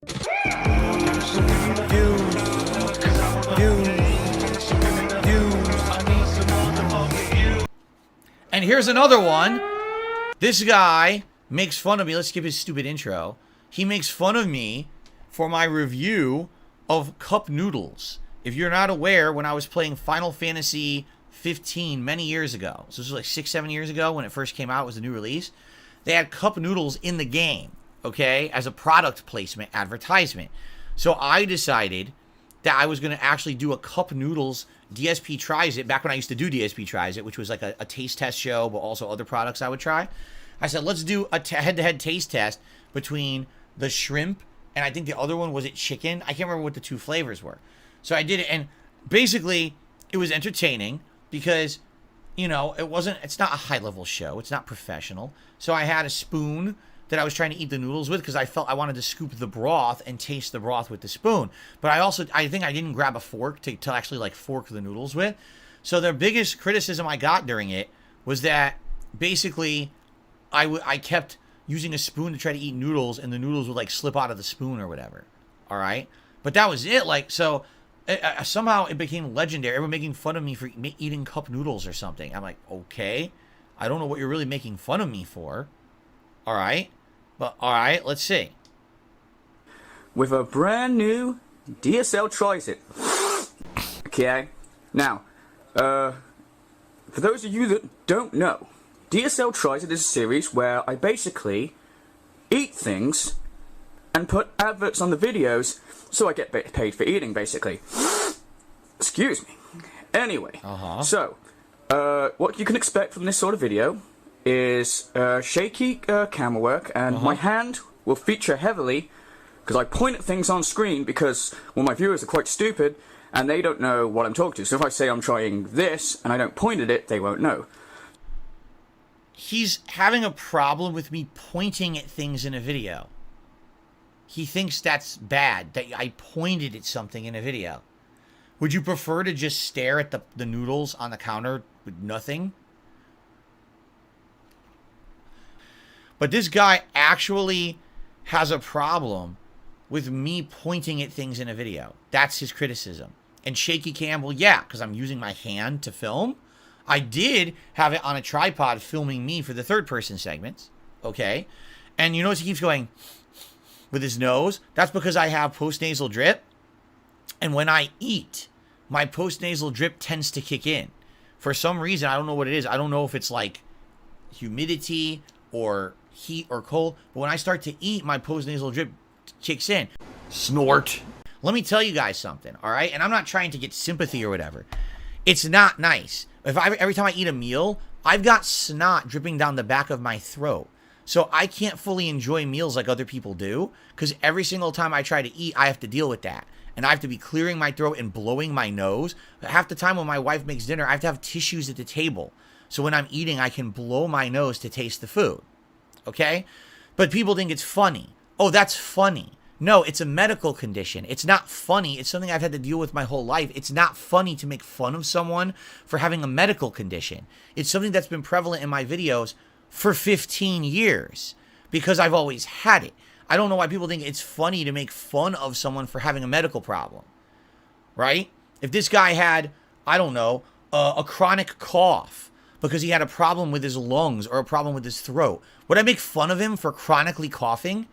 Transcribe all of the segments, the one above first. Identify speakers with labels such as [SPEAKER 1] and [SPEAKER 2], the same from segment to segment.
[SPEAKER 1] And here's another one. This guy makes fun of me. Let's skip his stupid intro. He makes fun of me for my review of cup noodles. If you're not aware, when I was playing Final Fantasy 15 many years ago, so this was like 6-7 years ago when it first came out, it was a new release, they had cup noodles in the game, okay, as a product placement advertisement. So I decided that I was going to actually do a cup noodles DSP Tries It, back when I used to do DSP Tries It, which was like a taste test show, but also other products I would try. I said, let's do a head-to-head taste test between the shrimp and I think the other one was it chicken. I can't remember what the two flavors were. So I did it, and basically it was entertaining because, you know, it's not a high-level show. It's not professional. So I had a spoon that I was trying to eat the noodles with because I felt I wanted to scoop the broth and taste the broth with the spoon. But I think I didn't grab a fork to actually like fork the noodles with. So the biggest criticism I got during it was that basically I kept using a spoon to try to eat noodles, and the noodles would like slip out of the spoon or whatever. All right, but that was it. Like, so somehow it became legendary. Everyone making fun of me for eating cup noodles or something. I'm like, okay, I don't know what you're really making fun of me for. All right, but all right, let's see.
[SPEAKER 2] With a brand new DSL Tries It. Okay, now, for those of you that don't know, DSL Tries It is a series where I basically eat things and put adverts on the videos so I get paid for eating, basically. Excuse me. Anyway, so, what you can expect from this sort of video is shaky camera work, and my hand will feature heavily because I point at things on screen because, well, my viewers are quite stupid and they don't know what I'm talking to. So if I say I'm trying this and I don't point at it, they won't know.
[SPEAKER 1] He's having a problem with me pointing at things in a video. He thinks that's bad, that I pointed at something in a video. Would you prefer to just stare at the noodles on the counter with nothing? But this guy actually has a problem with me pointing at things in a video. That's his criticism. And shaky cam, well, yeah, because I'm using my hand to film. I did have it on a tripod filming me for the third-person segments, okay? And you notice he keeps going with his nose? That's because I have post-nasal drip. And when I eat, my post-nasal drip tends to kick in. For some reason, I don't know what it is. I don't know if it's like humidity or heat or cold. But when I start to eat, my post-nasal drip kicks in. Snort. Let me tell you guys something, all right? And I'm not trying to get sympathy or whatever. It's not nice. Every time I eat a meal, I've got snot dripping down the back of my throat. So I can't fully enjoy meals like other people do, because every single time I try to eat, I have to deal with that. And I have to be clearing my throat and blowing my nose. Half the time when my wife makes dinner, I have to have tissues at the table. So when I'm eating, I can blow my nose to taste the food. Okay? But people think it's funny. Oh, that's funny. No, it's a medical condition. It's not funny. It's something I've had to deal with my whole life. It's not funny to make fun of someone for having a medical condition. It's something that's been prevalent in my videos for 15 years because I've always had it. I don't know why people think it's funny to make fun of someone for having a medical problem, right? If this guy had, I don't know, a chronic cough because he had a problem with his lungs or a problem with his throat, would I make fun of him for chronically coughing?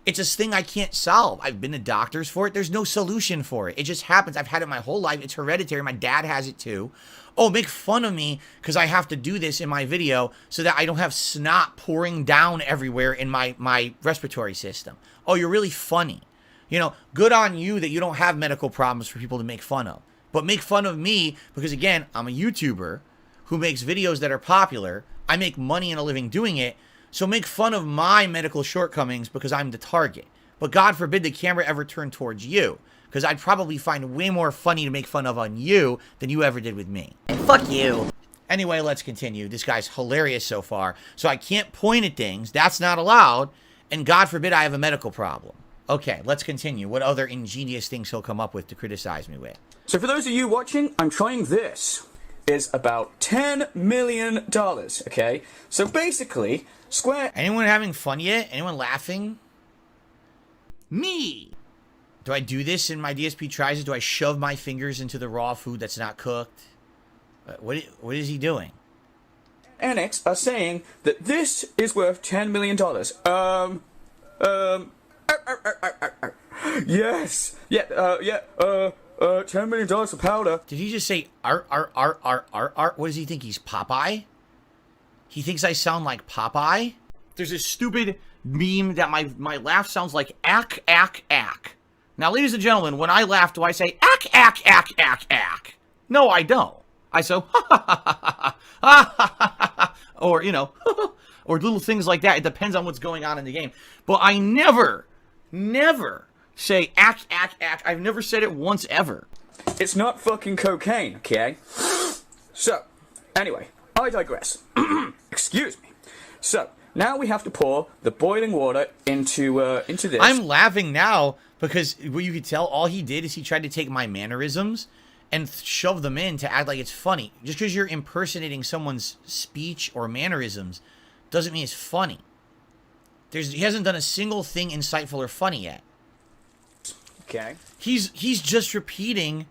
[SPEAKER 1] It's a thing I can't solve. I've been to doctors for it. There's no solution for it. It just happens. I've had it my whole life. It's hereditary. My dad has it too. Oh, make fun of me because I have to do this in my video so that I don't have snot pouring down everywhere in my respiratory system. Oh, you're really funny. You know, good on you that you don't have medical problems for people to make fun of. But make fun of me because, again, I'm a YouTuber who makes videos that are popular. I make money and a living doing it. So make fun of my medical shortcomings because I'm the target. But God forbid the camera ever turn towards you, because I'd probably find way more funny to make fun of on you than you ever did with me. And fuck you. Anyway, let's continue. This guy's hilarious so far. So I can't point at things. That's not allowed. And God forbid I have a medical problem. Okay, let's continue. What other ingenious things he'll come up with to criticize me with?
[SPEAKER 2] So for those of you watching, I'm trying this. Is about $10 million, okay? So basically, Square...
[SPEAKER 1] Anyone having fun yet? Anyone laughing? Me! Do I do this in my DSP tries it? Do I shove my fingers into the raw food that's not cooked? What is he doing?
[SPEAKER 2] Annex are saying that this is worth $10 million. Yes. Yeah, $10 million for powder.
[SPEAKER 1] Did he just say art? What does he think? He's Popeye? He thinks I sound like Popeye? There's this stupid meme that my laugh sounds like ack, ack, ack. Now, ladies and gentlemen, when I laugh, do I say ack, ack, ack, ack, ack? No, I don't. I say, ha ha ha ha ha ha ha, or, you know, or little things like that. It depends on what's going on in the game. But I never say ack, ack, ack. I've never said it once ever.
[SPEAKER 2] It's not fucking cocaine, okay? So, anyway, I digress. Excuse me. So, now we have to pour the boiling water into this.
[SPEAKER 1] I'm laughing now because what you could tell, all he did is he tried to take my mannerisms and shove them in to act like it's funny. Just because you're impersonating someone's speech or mannerisms doesn't mean it's funny. He hasn't done a single thing insightful or funny yet.
[SPEAKER 2] Okay.
[SPEAKER 1] He's just repeating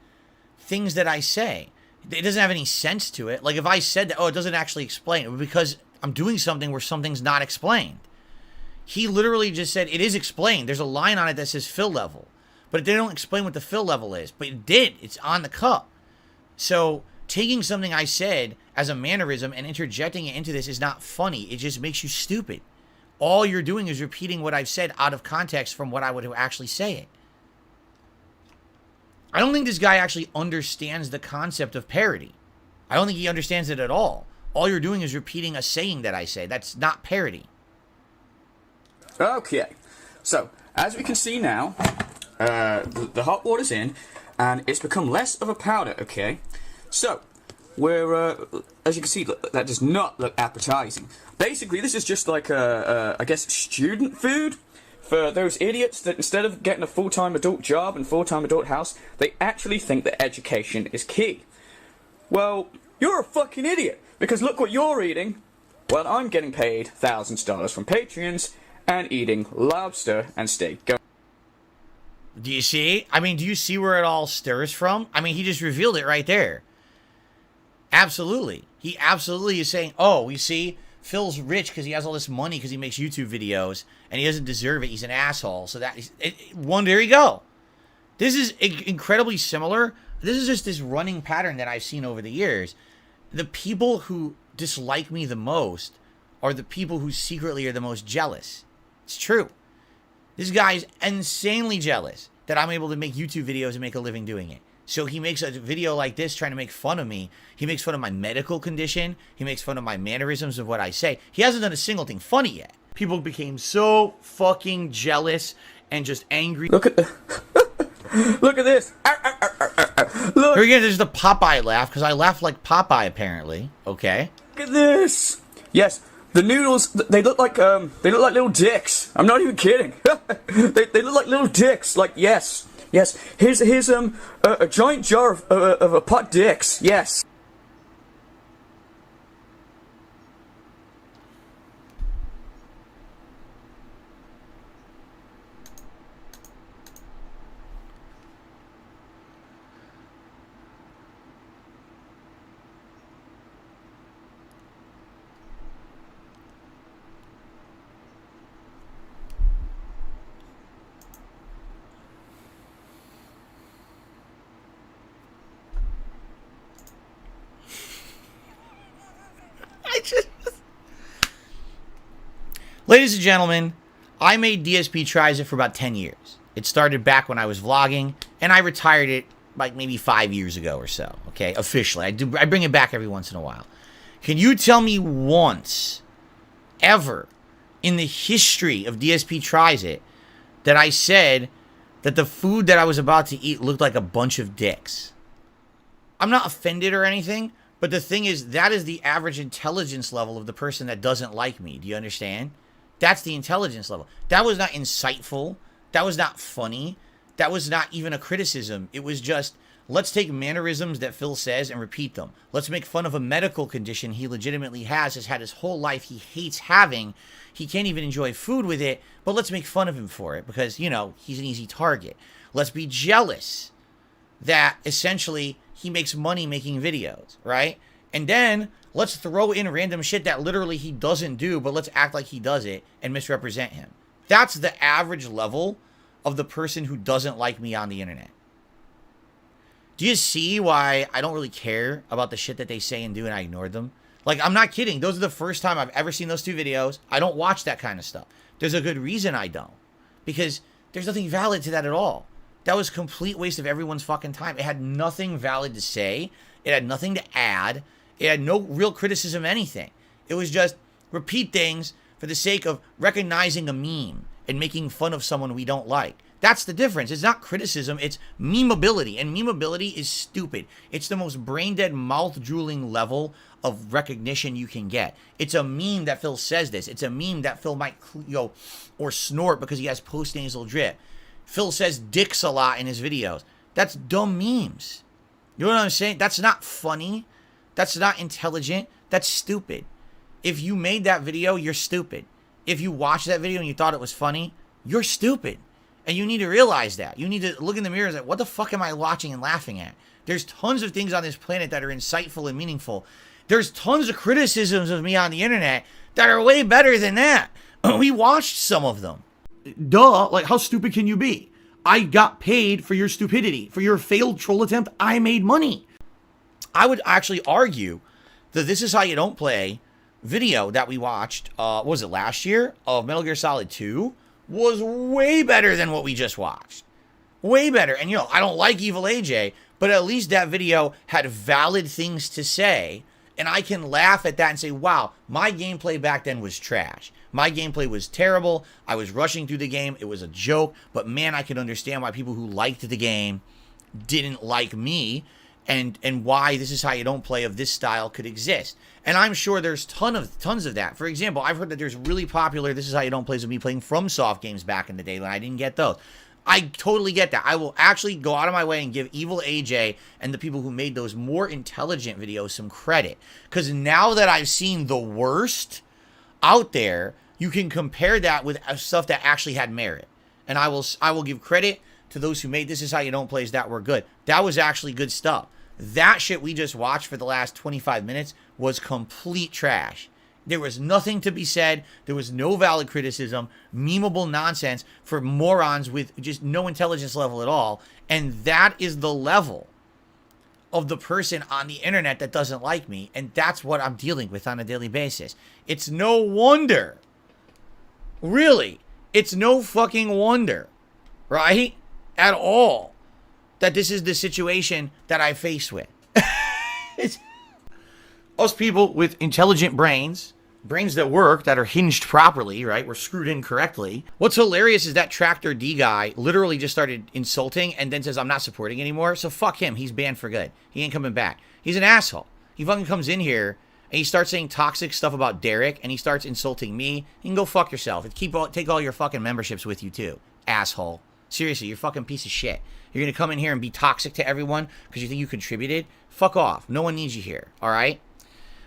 [SPEAKER 1] things that I say. It doesn't have any sense to it. Like if I said that, oh, it doesn't actually explain it because I'm doing something where something's not explained. He literally just said it is explained. There's a line on it that says fill level. But they don't explain what the fill level is. But it did. It's on the cup. So taking something I said as a mannerism and interjecting it into this is not funny. It just makes you stupid. All you're doing is repeating what I've said out of context from what I would actually say it. I don't think this guy actually understands the concept of parody. I don't think he understands it at all. All you're doing is repeating a saying that I say. That's not parody.
[SPEAKER 2] Okay. So, as we can see now, the hot water's in, and it's become less of a powder, okay? So, we're, as you can see, that does not look appetizing. Basically, this is just like I guess, student food for those idiots that instead of getting a full-time adult job and full-time adult house, they actually think that education is key. Well, you're a fucking idiot, because look what you're eating. Well, I'm getting paid thousands of dollars from Patreons and eating lobster and steak.
[SPEAKER 1] Do you see? I mean, do you see where it all stirs from? I mean, he just revealed it right there. Absolutely. He absolutely is saying, oh, you see, Phil's rich because he has all this money because he makes YouTube videos and he doesn't deserve it. He's an asshole. So that is, there you go. This is incredibly similar. This is just this running pattern that I've seen over the years. The people who dislike me the most are the people who secretly are the most jealous. It's true. This guy's insanely jealous that I'm able to make YouTube videos and make a living doing it. So he makes a video like this trying to make fun of me. He makes fun of my medical condition. He makes fun of my mannerisms of what I say. He hasn't done a single thing funny yet. People became so fucking jealous and just angry.
[SPEAKER 2] Look at look at this. Look.
[SPEAKER 1] Here again, there's the Popeye laugh because I laugh like Popeye apparently. Okay.
[SPEAKER 2] Look at this. Yes. The noodles, they look like little dicks. I'm not even kidding. they look like little dicks. Like, yes. Here's a giant jar of a pot dicks. Yes.
[SPEAKER 1] Ladies and gentlemen, I made DSP Tries It for about 10 years. It started back when I was vlogging, and I retired it like maybe 5 years ago or so, okay, officially. I bring it back every once in a while. Can you tell me once, ever, in the history of DSP Tries It, that I said that the food that I was about to eat looked like a bunch of dicks? I'm not offended or anything, but the thing is, that is the average intelligence level of the person that doesn't like me. Do you understand? That's the intelligence level. That was not insightful. That was not funny. That was not even a criticism. It was just Let's take mannerisms that Phil says and repeat them. Let's make fun of a medical condition he legitimately has had his whole life, he hates having. He can't even enjoy food with it, but let's make fun of him for it because, you know, he's an easy target. Let's be jealous that essentially he makes money making videos, right? And then let's throw in random shit that literally he doesn't do, but let's act like he does it and misrepresent him. That's the average level of the person who doesn't like me on the internet. Do you see why I don't really care about the shit that they say and do and I ignored them? Like, I'm not kidding. Those are the first time I've ever seen those 2 videos. I don't watch that kind of stuff. There's a good reason I don't. Because there's nothing valid to that at all. That was a complete waste of everyone's fucking time. It had nothing valid to say. It had nothing to add. It had no real criticism of anything. It was just repeat things for the sake of recognizing a meme and making fun of someone we don't like. That's the difference. It's not criticism, it's memeability. And memeability is stupid. It's the most brain-dead, mouth-drooling level of recognition you can get. It's a meme that Phil says this. It's a meme that Phil might, or snort because he has post-nasal drip. Phil says dicks a lot in his videos. That's dumb memes. You know what I'm saying? That's not funny. That's not intelligent. That's stupid. If you made that video, you're stupid. If you watched that video and you thought it was funny, you're stupid. And you need to realize that. You need to look in the mirror and say, what the fuck am I watching and laughing at? There's tons of things on this planet that are insightful and meaningful. There's tons of criticisms of me on the internet that are way better than that. We watched some of them. Duh, like how stupid can you be? I got paid for your stupidity. For your failed troll attempt, I made money. I would actually argue that This Is How You Don't Play video that we watched, what was it, last year, of Metal Gear Solid 2, was way better than what we just watched. Way better. And, you know, I don't like Evil AJ, but at least that video had valid things to say, and I can laugh at that and say, wow, my gameplay back then was trash. My gameplay was terrible. I was rushing through the game. It was a joke, but man, I can understand why people who liked the game didn't like me, and why This Is How You Don't Play of this style could exist. And I'm sure there's tons of that. For example, I've heard that there's really popular This Is How You Don't Plays of me playing FromSoft games back in the day when I didn't get those. I totally get that. I will actually go out of my way and give Evil AJ and the people who made those more intelligent videos some credit. Because now that I've seen the worst out there, you can compare that with stuff that actually had merit. And I will give credit to those who made This Is How You Don't Plays that were good. That was actually good stuff. That shit we just watched for the last 25 minutes was complete trash. There was nothing to be said. There was no valid criticism, memeable nonsense for morons with just no intelligence level at all. And that is the level of the person on the internet that doesn't like me. And that's what I'm dealing with on a daily basis. It's no wonder. Really, it's no fucking wonder, right? At all. That this is the situation that I face with. It's us people with intelligent brains that work, that are hinged properly, right? We're screwed in correctly. What's hilarious is that Tractor D guy literally just started insulting and then says, I'm not supporting anymore. So fuck him. He's banned for good. He ain't coming back. He's an asshole. He fucking comes in here and he starts saying toxic stuff about Derek and he starts insulting me. You can go fuck yourself. And take all your fucking memberships with you too, asshole. Seriously, you're a fucking piece of shit. You're going to come in here and be toxic to everyone because you think you contributed? Fuck off. No one needs you here, all right?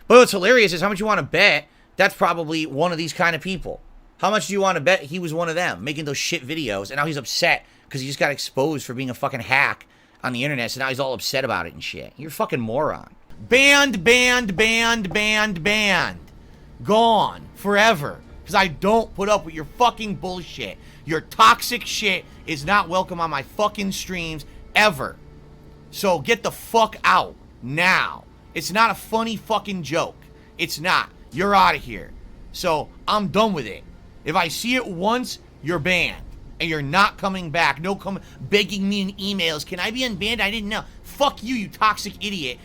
[SPEAKER 1] But what's hilarious is how much you want to bet that's probably one of these kind of people. How much do you want to bet he was one of them making those shit videos and now he's upset because he just got exposed for being a fucking hack on the internet, so now he's all upset about it and shit. You're a fucking moron. Banned. Gone. Forever. Because I don't put up with your fucking bullshit. Your toxic shit is not welcome on my fucking streams ever. So get the fuck out now. It's not a funny fucking joke. It's not. You're out of here. So I'm done with it. If I see it once, you're banned. And you're not coming back. No begging me in emails. Can I be unbanned? I didn't know. Fuck you, you toxic idiot.